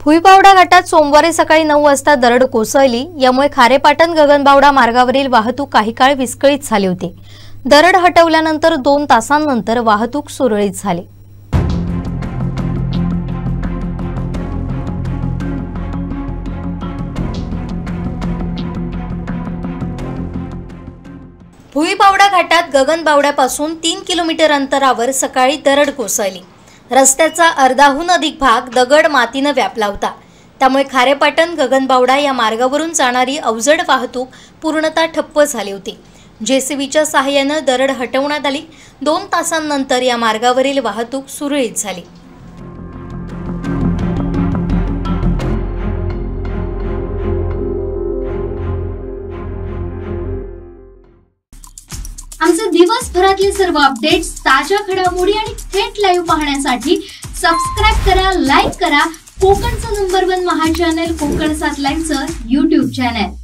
भुईबावडा घाटात सोमवारी सकाळी 9 वाजता दरड कोसळली। यामुळे खारेपाटण गगनबावडा मार्गावरील वाहतूक काही काळ विस्कळीत झाली होती। दरड हटवल्यानंतर 2 तासांनंतर वाहतूक सुरळीत झाली। भुईबावडा घाटात गगनबावड्यापासून 3 किलोमीटर अंतरावर सकाळी दरड कोसळली। रस्त्याचा अर्धाहून अधिक भाग दगड मातीने व्यापला होता। त्यामुळे खारेपाटण गगनबावडा या मार्गावरून जाणारी अवजड वाहतूक पूर्णतः ठप्प झाली होती। जेसीबीच्या सहाय्याने दरड हटवण्यात आली। 2 तासांनंतर या मार्गावरील वाहतूक सुरळीत झाली। आमचे दिवसभरातले सर्व अपडेट्स, ताज्या घडामोडी आणि थेट लाईव्ह पाहण्यासाठी सबस्क्राइब करा, लाईक करा कोकणचं नंबर 1 महा चॅनल कोकण 7 लाईव्हचं YouTube चॅनल।